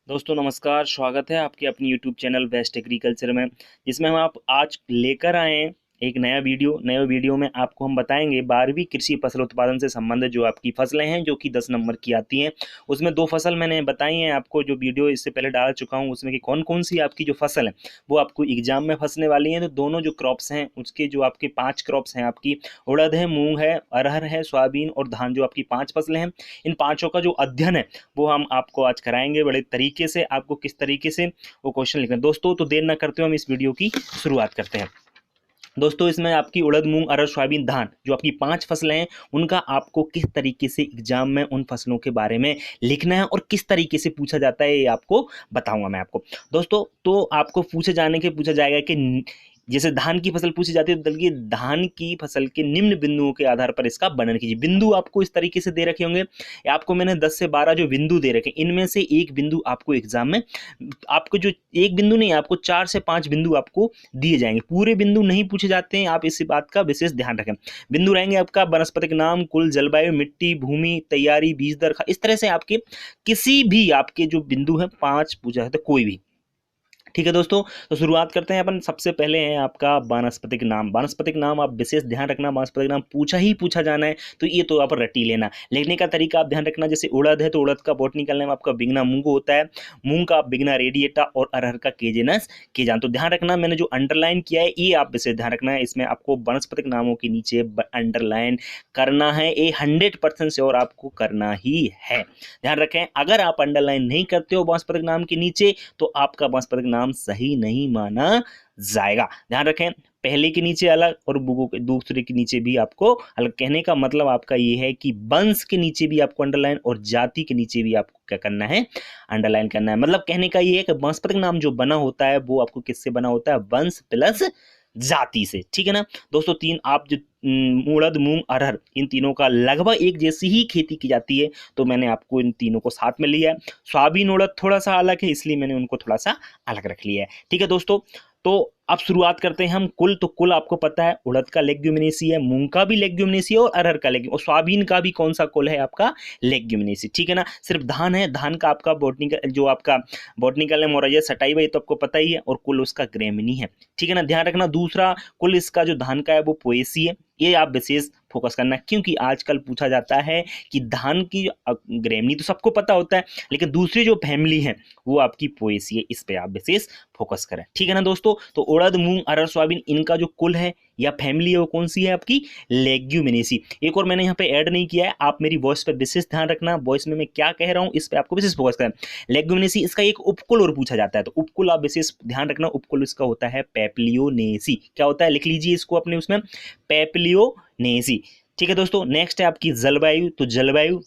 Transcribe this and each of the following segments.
दोस्तों नमस्कार, स्वागत है आपके अपनी यूट्यूब चैनल बेस्ट एग्रीकल्चर में, जिसमें हम आप आज लेकर आए हैं एक नया वीडियो। नए वीडियो में आपको हम बताएंगे 12वीं कृषि फसल उत्पादन से संबंधित जो आपकी फसलें हैं जो कि 10 नंबर की आती हैं। उसमें 2 फसल मैंने बताई हैं आपको, जो वीडियो इससे पहले डाल चुका हूं उसमें कि कौन कौन सी आपकी जो फसल है वो आपको एग्जाम में फंसने वाली हैं। तो दोनों जो क्रॉप्स हैं उसके जो आपके 5 क्रॉप्स हैं, आपकी उड़द है, मूंग है, अरहर है, सोयाबीन और धान, जो आपकी 5 फसलें हैं, इन पाँचों का जो अध्ययन है वो हम आपको आज कराएंगे बड़े तरीके से। आपको किस तरीके से वो क्वेश्चन लिखना है दोस्तों, तो देर ना करते हुए हम इस वीडियो की शुरुआत करते हैं। दोस्तों इसमें आपकी उड़द, मूंग, अरहर, सोयाबीन, धान, जो आपकी 5 फसलें हैं, उनका आपको किस तरीके से एग्जाम में उन फसलों के बारे में लिखना है और किस तरीके से पूछा जाता है ये आपको बताऊंगा मैं आपको। दोस्तों तो आपको पूछा जाएगा कि जैसे धान की फसल पूछी जाती है तो देखिए, धान की फसल के निम्न बिंदुओं के आधार पर इसका वर्णन कीजिए। बिंदु आपको इस तरीके से दे रखे होंगे, आपको मैंने 10 से 12 जो बिंदु दे रखे, इनमें से एक बिंदु आपको एग्जाम में, आपको जो एक बिंदु नहीं, आपको 4 से 5 बिंदु आपको दिए जाएंगे। पूरे बिंदु नहीं पूछे जाते हैं, आप इस बात का विशेष ध्यान रखें। बिंदु रहेंगे आपका वनस्पतिक नाम, कुल, जलवायु, मिट्टी, भूमि, तैयारी, बीज दर, इस तरह से आपके किसी भी आपके जो बिंदु हैं 5 पूछा जाता है, कोई भी। ठीक है दोस्तों, तो शुरुआत करते हैं अपन। सबसे पहले है आपका वानस्पतिक नाम। वानस्पतिक नाम आप विशेष ध्यान रखना, वानस्पतिक नाम पूछा जाना है तो ये तो आप रटी लेना। लिखने का तरीका आप ध्यान रखना, जैसे उड़द है तो उड़द का बॉटनिकल नेम आपका बिगना मूंगो होता है, मूंग का बिगना रेडिएटा और अरहर का केजेनस केजान। तो ध्यान रखना, मैंने जो अंडरलाइन किया है ये आप विशेष ध्यान रखना है। इसमें आपको वानस्पतिक नामों के नीचे अंडरलाइन करना है, ये 100% श्योर आपको करना ही है। ध्यान रखें, अगर आप अंडरलाइन नहीं करते हो वानस्पतिक नाम के नीचे तो आपका वानस्पतिक नाम सही नहीं माना जाएगा। ध्यान रखें, पहले के नीचे अलग और दूसरे के नीचे भी आपको अलग। कहने का मतलब आपका ये है कि वंश के नीचे भी आपको अंडरलाइन और जाति के नीचे भी आपको क्या करना है, अंडरलाइन करना है। मतलब कहने का ये है कि वानस्पतिक नाम जो बना होता है वो आपको किससे बना होता है, वंश प्लस जाति से। ठीक है ना दोस्तों, तीन आप जो उड़द, मूंग, अरहर, इन तीनों का लगभग एक जैसी ही खेती की जाती है, तो मैंने आपको इन तीनों को साथ में लिया है। सोयाबीन, उड़द थोड़ा सा अलग है, इसलिए मैंने उनको थोड़ा सा अलग रख लिया है। ठीक है दोस्तों, तो अब शुरुआत करते हैं हम। कुल, तो कुल आपको पता है उड़द का लेग्यूमिनेसी है, मूंग का भी लेग्यूमिनेसी है और अरहर का लेग्यूम, और सोयाबीन का भी कौन सा कुल है आपका, लेग्यूमिनेसी। ठीक है ना, सिर्फ धान है, धान का आपका बॉटनिकल, जो आपका बॉटनिकल है मोराइजा सटाइवा, ये तो आपको पता ही है, और कुल उसका ग्रेमिनी है। ठीक है ना, ध्यान रखना। दूसरा कुल इसका जो धान का है वो पोएसी है, ये आप विशेष फोकस करना, क्योंकि आजकल पूछा जाता है कि धान की ग्रेमनी तो सबको पता होता है, लेकिन दूसरी जो फैमिली है वो आपकी पोएसी है, इस पे आप विशेष फोकस करें। ठीक है ना दोस्तों, तो उड़द, मूंग, अरहर, सोयाबीन, इनका जो कुल है या फैमिली है वो कौन सी है, आपकी लेग्यूमिनेसी। एक और मैंने यहाँ पे ऐड नहीं किया है, आप मेरी वॉइस पे विशेष ध्यान रखना, वॉइस में मैं क्या कह रहा हूँ इस पे आपको विशेष फोकस करें। लेग्यूमिनेसी, इसका एक उपकुल और पूछा जाता है, तो उपकुल आप विशेष ध्यान रखना। उपकुल इसका होता है पेप्लियोनेसी। क्या होता है, लिख लीजिए इसको अपने उसमें, पेप्लियोनेसी। ठीक है दोस्तों, नेक्स्ट है आपकी जलवायु। तो जलवायु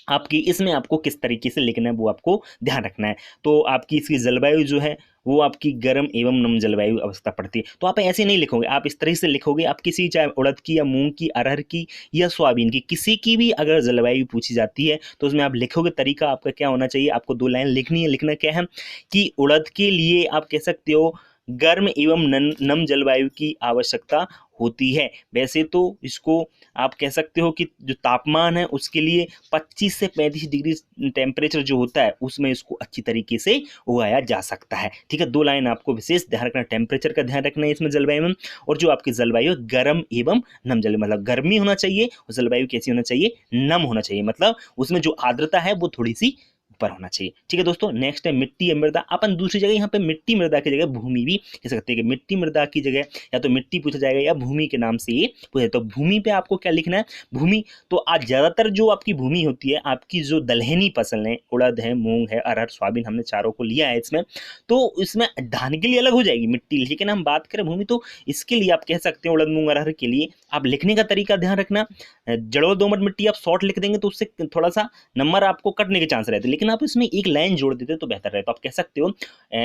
आपकी, इसमें आपको किस तरीके से लिखना है वो आपको ध्यान रखना है। तो आपकी इसकी जलवायु जो है वो आपकी गर्म एवं नम जलवायु अवस्था पड़ती है। तो आप ऐसे नहीं लिखोगे, आप इस तरह से लिखोगे। आप किसी, चाहे उड़द की या मूंग की, अरहर की या सोयाबीन की, किसी की भी अगर जलवायु पूछी जाती है तो उसमें आप लिखोगे, तरीका आपका क्या होना चाहिए, आपको 2 लाइन लिखनी है। लिखना क्या है कि उड़द के लिए आप कह सकते हो गर्म एवं नम जलवायु की आवश्यकता होती है। वैसे तो इसको आप कह सकते हो कि जो तापमान है उसके लिए 25 से 35 डिग्री टेम्परेचर जो होता है उसमें इसको अच्छी तरीके से उगाया जा सकता है। ठीक है, 2 लाइन आपको विशेष ध्यान रखना, टेम्परेचर का ध्यान रखना है इसमें जलवायु में, और जो आपकी जलवायु गर्म एवं नम जलवायु, मतलब गर्मी होना चाहिए और जलवायु कैसी होना चाहिए, नम होना चाहिए, मतलब उसमें जो आर्द्रता है वो थोड़ी सी ऊपर होना चाहिए। ठीक है दोस्तों, नेक्स्ट है मिट्टी या मृदा। अपन दूसरी जगह यहाँ पे मिट्टी मृदा की जगह भूमि भी कह सकते हैं, कि मिट्टी मृदा की जगह या तो मिट्टी पूछा जाएगा या भूमि के नाम से ये पूछा। तो भूमि पे आपको क्या लिखना है, भूमि। तो आज ज्यादातर जो आपकी भूमि होती है, आपकी जो दलहनी फसल है, उड़द है, मूंग है, अरहर, सोयाबीन, हमने चारों को लिया है इसमें, तो इसमें धान के लिए अलग हो जाएगी मिट्टी, लेकिन हम बात करें भूमि तो इसके लिए आप कह सकते हैं उड़द, मूंग, अरहर के लिए आप लिखने का तरीका ध्यान रखना। जड़ों दोमट मिट्टी आप शॉर्ट लिख देंगे तो उससे थोड़ा सा नंबर आपको कटने के चांस रहते हैं, लेकिन आप इसमें एक लाइन जोड़ देते तो बेहतर रहता। तो आप कह सकते हो,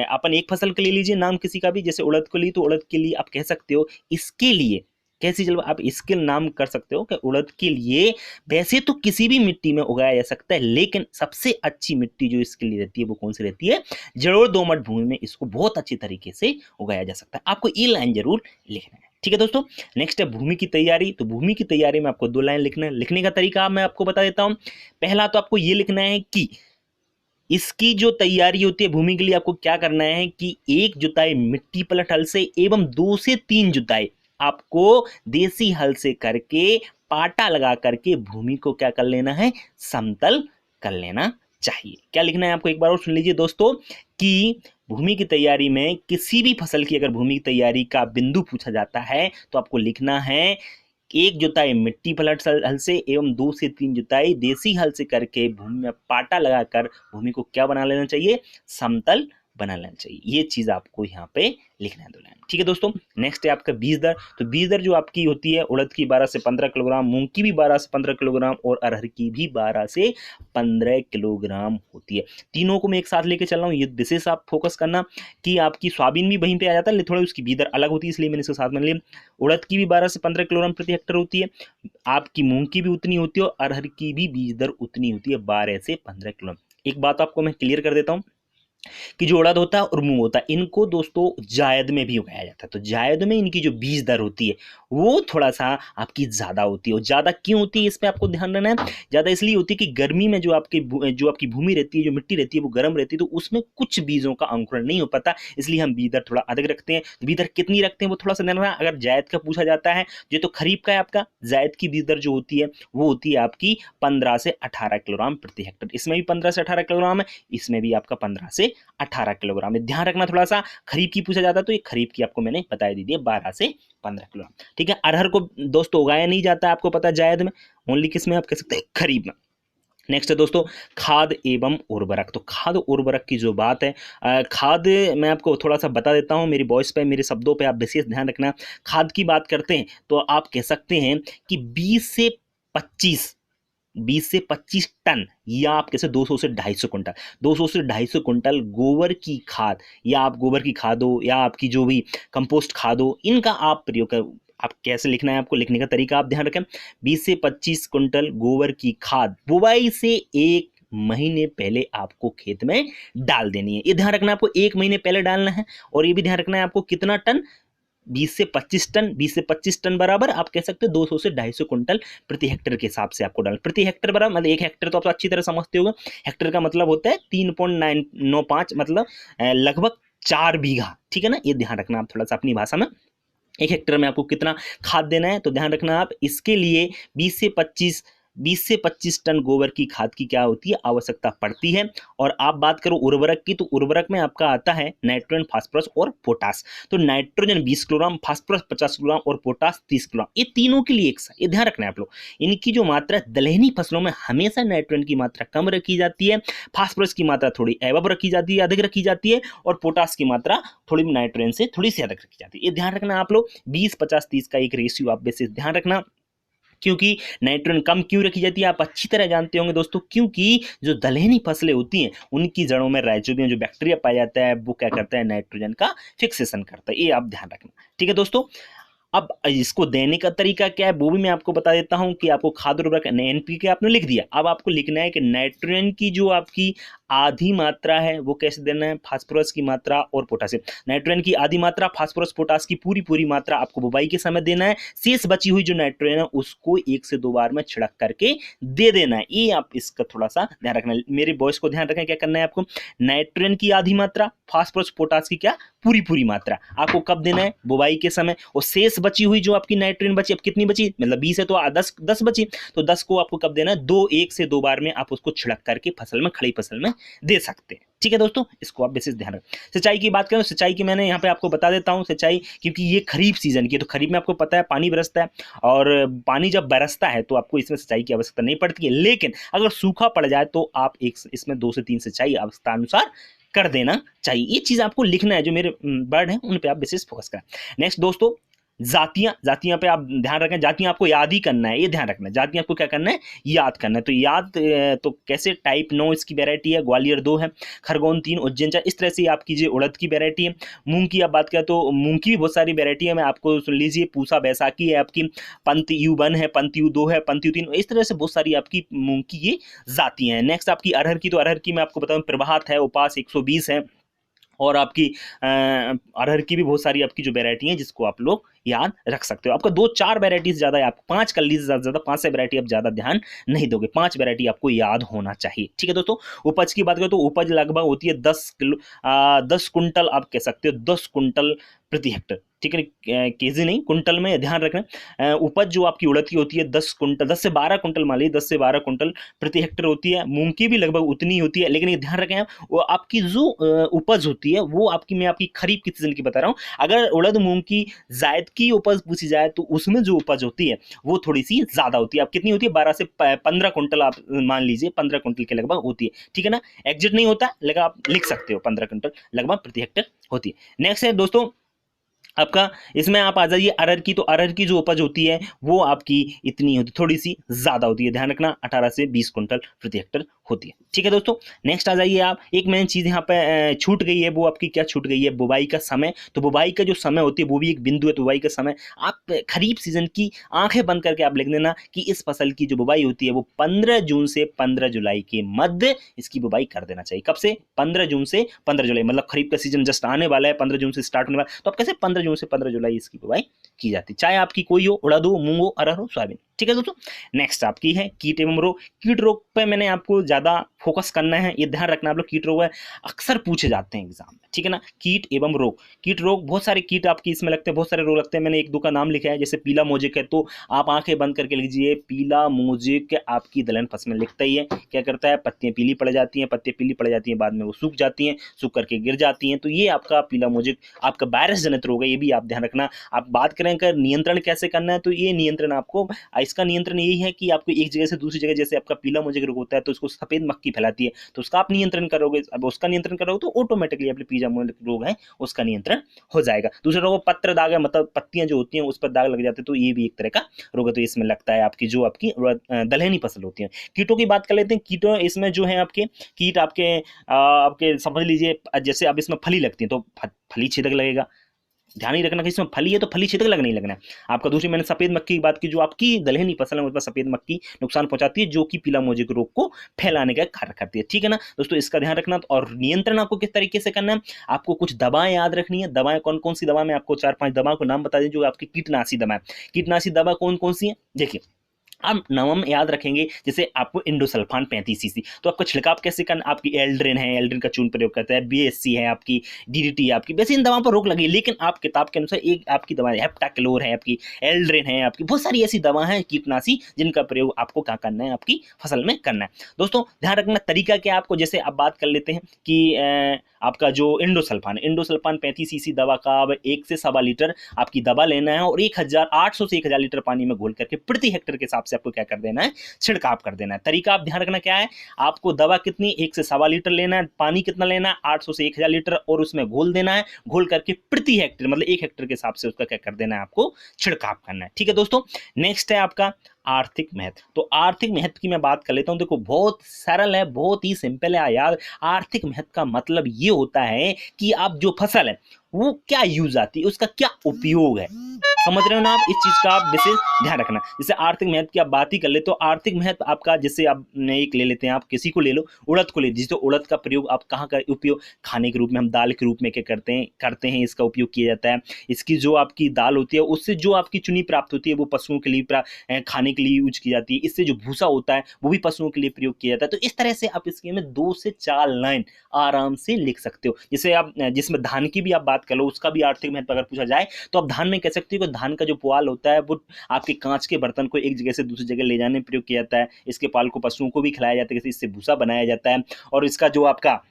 अपन एक फसल के लिए लीजिए नाम किसी का भी, जैसे उड़द को ली तो उड़द के लिए आप कह सकते हो इसके लिए, कैसी जलवा, आप इसके नाम कर सकते हो कि उड़द के लिए। वैसे तो किसी भी मिट्टी में उगाया जा सकता है, लेकिन सबसे अच्छी मिट्टी जो इसके लिए रहती है वो कौन सी रहती है, जलोढ़ दोमट भूमि में इसको बहुत अच्छी तरीके से उगाया जा सकता है। आपको ये लाइन जरूर लिखना है। ठीक है दोस्तों, नेक्स्ट है भूमि की तैयारी। तो भूमि की तैयारी में आपको 2 लाइन लिखना है। लिखने का तरीका मैं आपको बता देता हूं। पहला तो आपको ये लिखना है कि इसकी जो तैयारी होती है भूमि के लिए, आपको क्या करना है कि 1 जुताई मिट्टी पलट हल से एवं 2 से 3 जुताई आपको देसी हल से करके पाटा लगा करके भूमि को क्या कर लेना है, समतल कर लेना चाहिए। क्या लिखना है आपको एक बार और सुन लीजिए दोस्तों, कि भूमि की तैयारी में किसी भी फसल की अगर भूमि की तैयारी का बिंदु पूछा जाता है तो आपको लिखना है 1 जुताई मिट्टी पलट हल से एवं 2 से 3 जुताई देसी हल से करके भूमि में पाटा लगाकर भूमि को क्या बना लेना चाहिए, समतल बना लेना चाहिए। ये चीज आपको यहाँ पे लिखना है 2 लाइन। ठीक है दोस्तों, नेक्स्ट है आपका बीज दर। तो बीज दर जो आपकी होती है, उड़द की 12 से 15 किलोग्राम, मूंग की भी 12 से 15 किलोग्राम और अरहर की भी 12 से 15 किलोग्राम होती है। तीनों को मैं एक साथ लेके चल रहा हूँ, ये विशेष आप फोकस करना कि आपकी सोयाबीन भी वहीं पे आ जाता है, लेकिन थोड़ा उसकी बीज दर अलग होती है, इसलिए मैंने इसको साथ में लिया। उड़द की भी 12 से 15 किलोग्राम प्रति हेक्टेयर होती है, आपकी मूंग की भी उतनी होती है और अरहर की भी बीज दर उतनी होती है 12 से 15 किलोग्राम। एक बात आपको मैं क्लियर कर देता हूँ कि जो उड़द होता है और मूंग होता है, इनको दोस्तों जायद में भी उगाया जाता है। तो जायद में इनकी जो बीज दर होती है वो थोड़ा सा आपकी ज़्यादा होती है। और ज़्यादा क्यों होती है इस पर आपको ध्यान देना है, ज़्यादा इसलिए होती है कि गर्मी में जो आपकी भूमि रहती है, जो मिट्टी रहती है वो गर्म रहती है, तो उसमें कुछ बीजों का अंकुरण नहीं हो पाता, इसलिए हम बीज दर थोड़ा अधिक रखते हैं। बीज दर कितनी रखते हैं वो थोड़ा सा ध्यान रखना। अगर जायद का पूछा जाता है, ये तो खरीफ का है आपका, जायद की बीज दर जो होती है वो होती है आपकी 15 से 18 किलोग्राम प्रति हेक्टेयर। इसमें भी 15 से 18 किलोग्राम है, इसमें भी आपका 15 से 18 किलोग्राम है। ध्यान रखना थोड़ा सा, खरीफ की पूछा जाता है तो ये खरीफ की आपको मैंने बता दी है 12 से 15 किलोग्राम। ठीक है, अरहर को दोस्तों उगाया नहीं जाता है, आपको पता है, जायद में, ओनली किस में आप कह सकते हैं, खरीफ में। नेक्स्ट है दोस्तों खाद एवं उर्वरक। तो खाद उर्वरक की जो बात है, खाद मैं आपको थोड़ा सा बता देता हूं, मेरी वॉइस पे, मेरे शब्दों पे आप विशेष ध्यान रखना। खाद की बात करते हैं तो आप कह सकते हैं कि 20 से 25 टन, या आप कैसे 200 से 250 कुंटल, 200 से 250 कुंटल गोबर की खाद, या आप गोबर की खाद हो या आपकी जो भी कंपोस्ट खाद हो, इनका आप प्रयोग कर। आप कैसे लिखना है, आपको लिखने का तरीका आप ध्यान रखें। 20 से 25 कुंटल गोबर की खाद बुवाई से 1 महीने पहले आपको खेत में डाल देनी है। ये ध्यान रखना, आपको 1 महीने पहले डालना है। और ये भी ध्यान रखना है आपको कितना टन, 20 से 25 टन। 20 से 25 टन बराबर आप कह सकते हो 200 से 250 कुंटल प्रति हेक्टेयर के हिसाब से आपको डालना। प्रति हेक्टेयर बराबर मतलब 1 हेक्टेयर तो आप अच्छी तरह समझते होगा, हेक्टेयर का मतलब होता है 3.995, मतलब लगभग 4 बीघा। ठीक है ना, ये ध्यान रखना आप थोड़ा सा अपनी भाषा में। 1 हेक्टेयर में आपको कितना खाद देना है, तो ध्यान रखना आप इसके लिए 20 से 25 टन गोबर की खाद की क्या होती है, आवश्यकता पड़ती है। और आप बात करो उर्वरक की, तो उर्वरक में आपका आता है नाइट्रोजन, फास्फोरस और पोटास। तो नाइट्रोजन 20 किलोग्राम, फास्फोरस 50 किलोग्राम और पोटास 30 किलोग्राम, ये तीनों के लिए एक सा, ये ध्यान रखना है आप लोग। इनकी जो मात्रा दलहनी फसलों में हमेशा नाइट्रोजन की मात्रा कम रखी जाती है, फास्फोरस की मात्रा थोड़ी एवब रखी जाती है, अधिक रखी जाती है, और पोटास की मात्रा थोड़ी नाइट्रोजन से थोड़ी सी अधिक रखी जाती है। ये ध्यान रखना आप लोग, 20-50-30 का एक रेशियो आप बेसिस ध्यान रखना। क्योंकि नाइट्रोजन कम क्यों रखी जाती है, आप अच्छी तरह जानते होंगे दोस्तों, क्योंकि जो दलहनी फसलें होती हैं उनकी जड़ों में राइजोबियम जो बैक्टीरिया पाया जाता है वो क्या करता है, नाइट्रोजन का फिक्सेशन करता है। ये आप ध्यान रखना। ठीक है दोस्तों, अब इसको देने का तरीका क्या है वो भी मैं आपको बता देता हूं कि आपको खाद उर्वरक एनपीके आपने लिख दिया, अब आपको लिखना है कि नाइट्रोजन की जो आपकी आधी मात्रा है वो कैसे देना है, फास्फोरस की मात्रा और पोटासियम। नाइट्रोजन की आधी मात्रा, फास्फोरस पोटास की पूरी मात्रा आपको बुवाई के समय देना है। शेष बची हुई जो नाइट्रोजन है उसको 1 से 2 बार में छिड़क करके दे देना है। ये आप इसका थोड़ा सा ध्यान रखना है, मेरे वॉइस को ध्यान रखें। क्या करना है आपको, नाइट्रोजन की आधी मात्रा, फास्फोरस पोटास की क्या पूरी मात्रा आपको कब देना है, बुवाई के समय। और शेष बची हुई जो आपकी नाइट्रोजन बची, अब कितनी बची, मतलब 20 है तो 10 बची, तो 10 को आपको कब देना है, 1 से 2 बार में आप उसको छिड़क करके फसल में, खड़ी फसल में दे सकते हैं। ठीक है दोस्तों, इसको आप विशेष ध्यान रखें। सिंचाई की बात करें, सिंचाई की मैंने यहाँ पे आपको बता देता हूँ सिंचाई, क्योंकि ये खरीफ सीजन की है, तो खरीफ में आपको पता है पानी बरसता है, और पानी जब बरसता है तो आपको इसमें सिंचाई की आवश्यकता नहीं पड़ती है। लेकिन अगर सूखा पड़ जाए तो आप इसमें 2 से 3 सिंचाई आवश्यकता अनुसार कर देना चाहिए। ये चीज आपको लिखना है, जो मेरे वर्ड हैं उन पे आप विशेष फोकस करें। नेक्स्ट दोस्तों, जातियां पे आप ध्यान रखें, जातियां आपको याद ही करना है, ये ध्यान रखना है, जातियां आपको क्या करना है, याद करना है। तो याद तो कैसे, टाइप 9 इसकी वैरायटी है, ग्वालियर 2 है, खरगोन 3, उज्जैन 4, इस तरह से आप कीजिए। उड़द की वैरायटी है। मूंग की आप बात करें तो मूंग की भी बहुत सारी वैरायटी है, मैं आपको सुन लीजिए। पूसा बैसाखी है आपकी, पंत U1 है, पंत U2 है, पंत U3, इस तरह से बहुत सारी आपकी मूंग की ये जातियां हैं। नेक्स्ट आपकी अरहर की, तो अरहर की मैं आपको बताऊं प्रभात है, उपास 120 है, और आपकी अरहर की भी बहुत सारी आपकी जो वैरायटी है जिसको आप लोग याद रख सकते हो। आपका 2-4 वैरायटीज ज़्यादा है, आप 5 कर लीजिए, ज़्यादा 5 से वैरायटी आप ज़्यादा ध्यान नहीं दोगे, 5 वैरायटी आपको याद होना चाहिए। ठीक है दोस्तों, उपज की बात करें तो उपज लगभग होती है 10 कुंटल, आप कह सकते हो 10 कुंटल प्रति हेक्टर। ठीक है, केजी नहीं, कुंटल में ध्यान रखना। उपज जो आपकी उड़द की होती है 10 कुंटल, 10 से 12 कुंटल मान लीजिए, 10 से 12 कुंटल प्रति हेक्टर होती है। मूंग की भी लगभग उतनी होती है, लेकिन ये ध्यान रखें आप, वो आपकी जो उपज होती है वो आपकी, मैं आपकी खरीफ की सीजन की बता रहा हूँ। अगर उड़द मूंग की जायद की उपज पूछी जाए तो उसमें जो उपज होती है वो थोड़ी सी ज्यादा होती है। आप कितनी होती है, 12 से 15 कुंटल, आप मान लीजिए 15 कुंटल के लगभग होती है। ठीक है ना, एग्जैक्ट नहीं होता लेकिन आप लिख सकते हो 15 कुंटल लगभग प्रति हेक्टर होती है। नेक्स्ट है दोस्तों आपका, इसमें आप आ जाइए अरहर की, तो अरहर की जो उपज होती है वो आपकी इतनी होती, थोड़ी सी ज्यादा होती है, ध्यान रखना 18 से 20 कुंटल प्रति हेक्टर होती है। ठीक है दोस्तों, नेक्स्ट आ जाइए आप, एक मेन चीज यहाँ पे छूट गई है, वो आपकी क्या छूट गई है, बुवाई का समय। तो बुवाई का जो समय होती है वो भी एक बिंदु है, तो बुवाई का समय आप खरीफ सीजन की आंखें बंद करके आप लिख देना कि इस फसल की जो बुवाई होती है वो 15 जून से 15 जुलाई के मध्य इसकी बुवाई कर देना चाहिए। कब से, 15 जून से 15 जुलाई, मतलब खरीफ का सीजन जस्ट आने वाला है, 15 जून से स्टार्ट होने वाला है, तो आप कैसे 15 जून से 15 जुलाई इसकी बुवाई की जाती है, चाहे आपकी कोई हो, उड़द हो, मूंग हो, अरहर हो, सोयाबीन। ठीक है दोस्तों, नेक्स्ट आपकी है कीट एवं रोग। कीट रोग पे मैंने आपको ज्यादा फोकस करना है, ये ध्यान रखना आप लोग, कीट रोग है अक्सर पूछे जाते हैं एग्जाम में। ठीक है ना, कीट एवं रोग, कीट रोग बहुत सारे कीट आपकी इसमें लगते हैं, बहुत सारे रोग लगते हैं। मैंने एक दो का नाम लिखा है, जैसे पीला मोजेक है, तो आप आंखें बंद करके लीजिए, पीला मोजेक आपकी दलहन फसल में लिखता ही है, क्या करता है, पत्तियां पीली पड़ जाती हैं, पत्तियां पीली पड़ जाती हैं, बाद में वो सूख जाती हैं, सूख करके गिर जाती हैं, तो ये आपका पीला मोजेक आपका वायरस जनित रोग है, ये भी आप ध्यान रखना। आप बात करें कर नियंत्रण कैसे करना है, तो ये नियंत्रण आपको, इसका नियंत्रण यही है कि आपको एक जगह से दूसरी जगह, जैसे आपका पीला मोजेक रोग होता है तो उसको सफेद मक्खी फैलाती है, तो उसका आप नियंत्रण करोगे, अब उसका नियंत्रण करोगे तो ऑटोमेटिकली अपने पीला मोजेक रोग है उसका नियंत्रण हो जाएगा। दूसरा रोग पत्र दाग है, मतलब पत्तियां जो होती हैं उस पर दाग लग जाते हैं, तो ये भी एक तरह का रोग है, तो इसमें लगता है आपकी जो आपकी दलहनी फसल होती है। कीटों की बात कर लेते हैं, कीटों इसमें जो है आपके कीट आपके आपके समझ लीजिए, जैसे अब इसमें फली लगती है तो फली छेदक लगेगा, ध्यान ही रखना कि इसमें फली है तो फली छेदक लग नहीं लगना है आपका। दूसरी मैंने सफेद मक्खी की बात की, जो आपकी दलहनी फसल है उस पर सफेद मक्खी नुकसान पहुंचाती है, जो कि पीला मोजेक रोग को फैलाने का कार्य करती है। ठीक है ना दोस्तों, इसका ध्यान रखना। और नियंत्रण आपको किस तरीके से करना है, आपको कुछ दवाएं याद रखनी है। दवाएं कौन कौन सी दवा, मैं आपको 4-5 दवाओं को नाम बता दें जो आपकी कीटनाशी दवा है। कीटनाशी दवा कौन कौन सी है देखिए, आप नाम याद रखेंगे, जैसे आपको इंडोसल्फान 35 सीसी, तो आपका छिड़काव कैसे करना, आपकी एल्ड्रिन है, एल्ड्रिन का चून प्रयोग करता है, बीएससी है आपकी, डीडीटी है आपकी, वैसे इन दवाओं पर रोक लगी, लेकिन आप किताब के अनुसार एक आपकी दवा हेप्टाक्लोर है आपकी, एल्ड्रिन है आपकी, बहुत सारी ऐसी दवा है कीटनाशी जिनका प्रयोग आपको क्या करना है, आपकी फसल में करना है। दोस्तों ध्यान रखना तरीका क्या है आपको, जैसे आप बात कर लेते हैं कि आपका जो इंडोसल्फान 35 सीसी दवा का 1 से 1.25 लीटर आपकी दवा लेना है, और 1800 से 1000 लीटर पानी में घोल करके प्रति हेक्टर के हिसाब से आपको क्या कर देना है, छिड़काव कर देना है। तरीका आप ध्यान रखना क्या है, आपको दवा कितनी, 1 से 1.25 लीटर लेना है, पानी कितना लेना है, 800 से 1000 लीटर, और उसमें घोल देना है, घोल करके प्रति हेक्टर मतलब 1 हेक्टर के हिसाब से उसका क्या कर देना है, आपको छिड़काव करना है। ठीक है दोस्तों, नेक्स्ट है आपका आर्थिक महत्व। तो आर्थिक महत्व की मैं बात कर लेता हूं, देखो बहुत सरल है, बहुत ही सिंपल है यार। आर्थिक महत्व का मतलब ये होता है कि आप जो फसल है वो क्या यूज आती है, उसका क्या उपयोग है, समझ रहे हो ना आप, इस चीज का आप विशेष ध्यान रखना। जैसे आर्थिक महत्व की आप बात ही कर ले, तो आर्थिक महत्व आपका, जैसे आप एक ले लेते हैं, आप किसी को ले लो, उड़द को ले, जिससे उड़द का प्रयोग आप कहाँ का उपयोग, खाने के रूप में, हम दाल के रूप में क्या करते हैं इसका उपयोग किया जाता है। इसकी जो आपकी दाल होती है उससे जो आपकी चुनी प्राप्त होती है वो पशुओं के लिए खाने के लिए यूज की जाती है। इससे जो भूसा होता है वो भी पशुओं के लिए प्रयोग किया जाता है। तो इस तरह से आप इसके में 2 से 4 लाइन आराम से लिख सकते हो। जैसे आप जिसमें धान की भी आप बात कर लो, उसका भी आर्थिक महत्व अगर पूछा जाए तो आप धान में कह सकते हो कि धान का जो पुआल होता है वो आपके कांच के बर्तन को एक जगह से दूसरी जगह ले जाने में प्रयोग किया जाता है। इसके पाल को पशुओं को भी खिलाया जाता है, इससे भूसा बनाया जाता है। और इसका जो आपका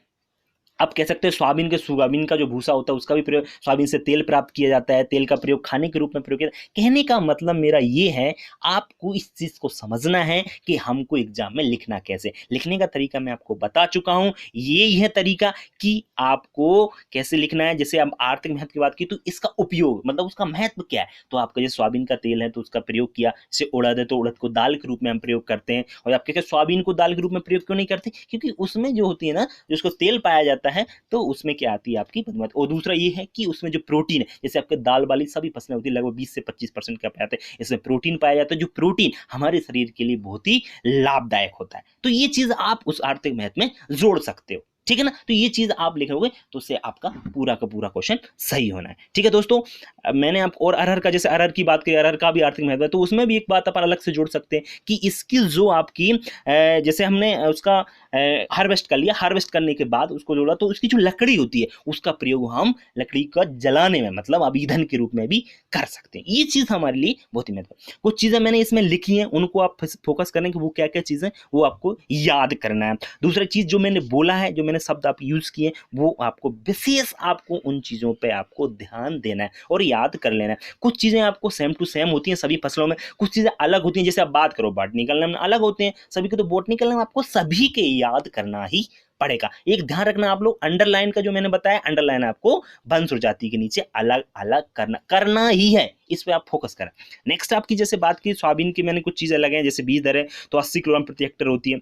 आप कह सकते हैं सोयाबीन का जो भूसा होता है उसका भी प्रयोग, सोयाबीन से तेल प्राप्त किया जाता है, तेल का प्रयोग खाने के रूप में प्रयोग किया जाता है। कहने का मतलब मेरा ये है, आपको इस चीज को समझना है कि हमको एग्जाम में लिखना कैसे, लिखने का तरीका मैं आपको बता चुका हूं। ये है तरीका कि आपको कैसे लिखना है। जैसे आप आर्थिक महत्व की बात की, तो इसका उपयोग मतलब उसका महत्व क्या है, तो आपका जैसे सोयाबीन का तेल है तो उसका प्रयोग किया, जैसे उड़द है तो उड़द को दाल के रूप में हम प्रयोग करते हैं। और आप कहते हैं सोयाबीन को दाल के रूप में प्रयोग क्यों नहीं करते, क्योंकि उसमें जो होती है ना, जिसको तेल पाया जाता है, तो उसमें क्या आती है आपकी मधुमक्खी। और दूसरा ये है कि उसमें जो प्रोटीन है, जैसे आपके दाल वाली सभी फसलें होती है, लगभग 20 से 25% का पाया जाता है, इसमें प्रोटीन पाया जाता है, जो प्रोटीन हमारे शरीर के लिए बहुत ही लाभदायक होता है। तो ये चीज आप उस आर्थिक महत्व में जोड़ सकते हो। ठीक है ना। तो ये चीज आप लिख लोगे तो उससे आपका पूरा का पूरा क्वेश्चन सही होना है। ठीक है दोस्तों, मैंने आप और अरहर का, जैसे अरहर की बात की, अरहर का भी आर्थिक महत्व है, तो उसमें भी एक बात अपन अलग से जोड़ सकते हैं कि इसकी जो आपकी जैसे हमने उसका हार्वेस्ट कर लिया, हार्वेस्ट करने के बाद उसको जोड़ा, तो उसकी जो लकड़ी होती है उसका प्रयोग हम लकड़ी का जलाने में, मतलब अब ईंधन के रूप में भी कर सकते हैं। ये चीज हमारे लिए बहुत ही महत्वपूर्ण। कुछ चीजें मैंने इसमें लिखी हैं, उनको आप फोकस करें कि वो क्या क्या चीजें वो आपको याद करना है। दूसरा चीज जो मैंने बोला है, जो मैंने शब्द आप यूज किए, वो आपको विशेष आपको उन चीजों पे आपको ध्यान देना है और याद कर लेना है। कुछ चीजें आपको सेम टू सेम होती हैं सभी फसलों में, कुछ चीजें अलग होती हैं। जैसे आप बात करो बॉटनिकल नेम अलग होते हैं सभी के, तो बॉटनिकल नेम आपको सभी के याद करना ही पड़ेगा। एक ध्यान रखना आप लोग, अंडरलाइन का जो मैंने बताया, अंडरलाइन आपको वंश और जाति के नीचे अलग अलग करना ही है, इस पे आप फोकस करें। नेक्स्ट आपकी जैसे बात की सोयाबीन की, मैंने कुछ चीजें लगे हैं, जैसे बीज दर है तो 80 किलोग्राम प्रति हेक्टेयर होती है।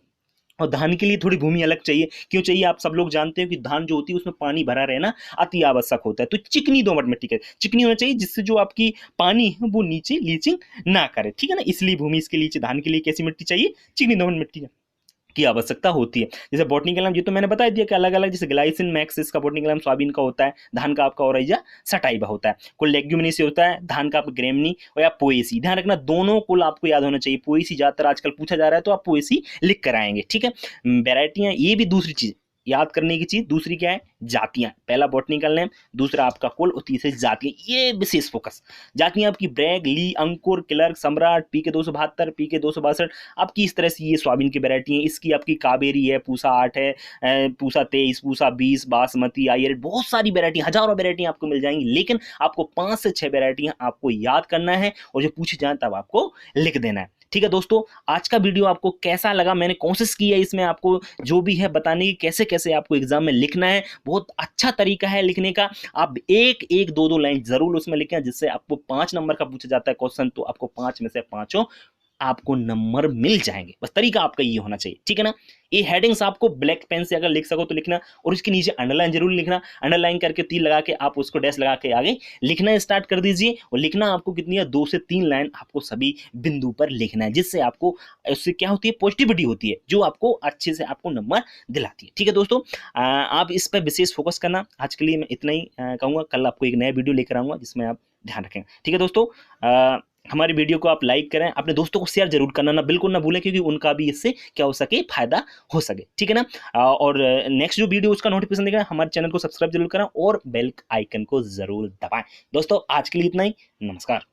और धान के लिए थोड़ी भूमि अलग चाहिए। क्यों चाहिए, आप सब लोग जानते हो कि धान जो होती है उसमें पानी भरा रहना अति आवश्यक होता है। तो चिकनी दोमट मिट्टी है, चिकनी होना चाहिए, जिससे जो आपकी पानी है वो नीचे लीचिंग ना करे। ठीक है ना, इसलिए भूमि इसके नीचे धान के लिए कैसी मिट्टी चाहिए, चिकनी दोमट मिट्टी की आवश्यकता होती है। जैसे बॉटनिकल नाम, ये तो मैंने बता दिया कि अलग अलग, जैसे ग्लाइसिन मैक्स इसका बॉटनिकल नाम सोयाबीन का होता है, धान का आपका ओराइजा सटाइवा होता है। कुल लेग्यूमिनेसी होता है, धान का आपका ग्रेमनी और या पोएसी। ध्यान रखना दोनों कुल आपको याद होना चाहिए। पोएसी ज्यादातर आजकल पूछा जा रहा है तो आप पोएसी लिख कर आएंगे। ठीक है, वेराइटियां, ये भी दूसरी चीज याद करने की चीज। दूसरी क्या है, जातियां। पहला बॉटनिकल नेम, दूसरा आपका कुल और तीसरी जातियां, ये विशेष फोकस। जातियां आपकी ब्रैग, ली, अंकुर, क्लर्क, सम्राट, पीके 272, पीके 262, आपकी इस तरह से ये सोयाबीन की वैरायटी है। इसकी आपकी कावेरी है, पूसा 8 है, पूसा 23, पूसा 20, बासमती, आयर, बहुत सारी वैरायटी, हजारों वैरायटी आपको मिल जाएंगी। लेकिन आपको 5 से 6 वैरायटियां आपको याद करना है और जो पूछी जाए तब आपको लिख देना है। ठीक है दोस्तों, आज का वीडियो आपको कैसा लगा, मैंने कोशिश की है इसमें आपको जो भी है बताने की कैसे कैसे आपको एग्जाम में लिखना है। बहुत अच्छा तरीका है लिखने का। आप एक एक दो दो लाइन जरूर उसमें लिखें, जिससे आपको 5 नंबर का पूछा जाता है क्वेश्चन तो आपको 5 में से 5 आपको नंबर मिल जाएंगे। बस तरीका आपका ये होना चाहिए। ठीक है ना, ये हेडिंग्स आपको ब्लैक पेन से अगर लिख सको तो लिखना, और इसके नीचे अंडरलाइन जरूर लिखना। अंडरलाइन करके तीर लगा के आप उसको डैश लगा के आगे लिखना स्टार्ट कर दीजिए। और लिखना आपको कितनी है, 2 से 3 लाइन आपको सभी बिंदु पर लिखना है, जिससे आपको उससे क्या होती है, पॉजिटिविटी होती है, जो आपको अच्छे से आपको नंबर दिलाती है। ठीक है दोस्तों, आप इस पर विशेष फोकस करना। आज के लिए मैं इतना ही कहूँगा, कल आपको एक नया वीडियो लेकर आऊँगा जिसमें आप ध्यान रखें। ठीक है दोस्तों, हमारी वीडियो को आप लाइक करें, अपने दोस्तों को शेयर जरूर करना ना, बिल्कुल ना भूलें, क्योंकि उनका भी इससे क्या हो सके, फायदा हो सके। ठीक है ना, और नेक्स्ट जो वीडियो उसका नोटिफिकेशन देखना, हमारे चैनल को सब्सक्राइब जरूर करें और बेल आइकन को जरूर दबाएं। दोस्तों आज के लिए इतना ही, नमस्कार।